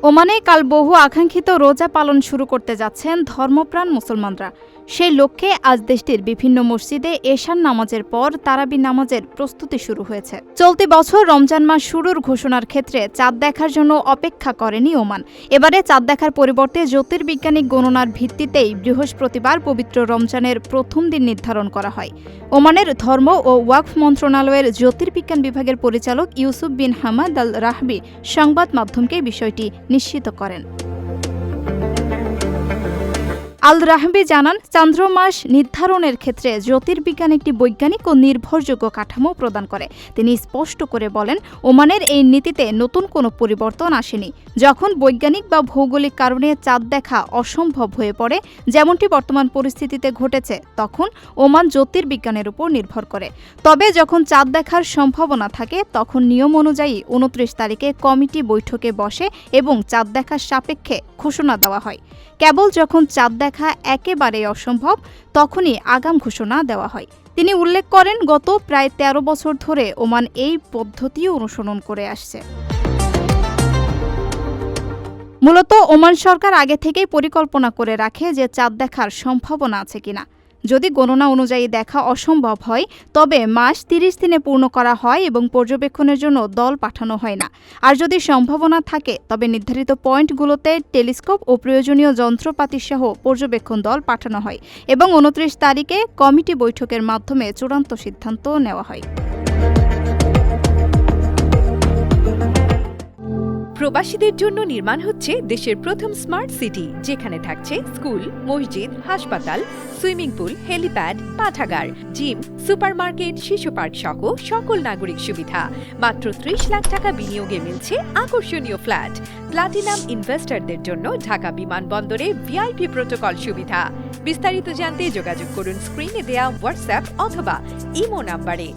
ওমানে কাল বহু আকাঙ্ক্ষিত রোজা পালন শুরু করতে যাচ্ছেন ধর্মপ্রাণ মুসলমানরা। সেই লক্ষ্যে আজ দেশটির বিভিন্ন মসজিদে এশার নামাজের পর তারাবি নামাজের প্রস্তুতি শুরু হয়েছে। চলতি বছর রমজান মাস শুরুর ঘোষণার ক্ষেত্রে চাঁদ দেখার জন্য অপেক্ষা করেনি ওমান। এবারে চাঁদ দেখার পরিবর্তে জ্যোতির্বিজ্ঞানিক গণনার ভিত্তিতেই বৃহস্পতিবার পবিত্র রমজানের প্রথম দিন নির্ধারণ করা হয়। ওমানের ধর্ম ও ওয়াকফ মন্ত্রণালয়ের জ্যোতির্বিজ্ঞান বিভাগের পরিচালক ইউসুফ বিন হামাদ আল রাহবি সংবাদ মাধ্যমকে বিষয়টি নিশ্চিত করেন। আল রাহবি জানান, চান্দ্রমাস নির্ধারণের ক্ষেত্রে জ্যোতির্বিজ্ঞান একটি বৈজ্ঞানিক ও নির্ভরযোগ্য কাঠামো প্রদান করে। তিনি স্পষ্ট করে বলেন, ওমানের এই নীতিতে নতুন কোনো পরিবর্তন আসেনি। যখন বৈজ্ঞানিক বা ভৌগোলিক কারণে চাঁদ দেখা অসম্ভব হয়ে পড়ে, যেমনটি বর্তমান পরিস্থিতিতে ঘটেছে, তখন ওমান জ্যোতির্বিজ্ঞানের উপর নির্ভর করে। তবে যখন চাঁদ দেখার সম্ভাবনা থাকে, তখন নিয়ম অনুযায়ী ২৯ তারিখে কমিটি বৈঠকে বসে এবং চাঁদ দেখার সাপেক্ষে ঘোষণা দেওয়া হয়। কেবল যখন চাঁদ দেখা একেবারেই অসম্ভব, তখনই আগাম ঘোষণা দেওয়া হয়। তিনি উল্লেখ করেন, গত প্রায় ১৩ বছর ধরে ওমান এই পদ্ধতি অনুসরণ করে আসছে। মূলত ওমান সরকার আগে থেকেই পরিকল্পনা করে রাখে যে চাঁদ দেখার সম্ভাবনা আছে কিনা। যদি গণনা অনুযায়ী দেখা অসম্ভব হয়, তবে মাস ৩০ দিনে পূর্ণ করা হয় এবং পর্যবেক্ষণের জন্য দল পাঠানো হয় না। আর যদি সম্ভাবনা থাকে, তবে নির্ধারিত পয়েন্টগুলোতে টেলিস্কোপ ও প্রয়োজনীয় যন্ত্রপাতি সহ পর্যবেক্ষণ দল পাঠানো হয় এবং ২৯ তারিখে কমিটি বৈঠকের মাধ্যমে চূড়ান্ত সিদ্ধান্ত নেওয়া হয়। প্রবাসীদের জন্য নির্মাণ হচ্ছে দেশের প্রথম স্মার্ট সিটি, যেখানে থাকছে স্কুল, মসজিদ, হাসপাতাল, সুইমিং পুল, হেলিপ্যাড, পাঠাগার, জিম, সুপারমার্কেট, শিশু পার্ক সহ সকল নাগরিক সুবিধা। মাত্র ৩০ লাখ টাকা বিনিয়োগে মিলছে আকর্ষণীয় ফ্ল্যাট। প্লাটিনাম ইনভেস্টরদের জন্য ঢাকা বিমানবন্দরে ভিআইপি প্রোটোকল সুবিধা। বিস্তারিত জানতে যোগাযোগ করুন স্ক্রিনে দেয়া হোয়াটসঅ্যাপ অথবা ইমো নাম্বারে।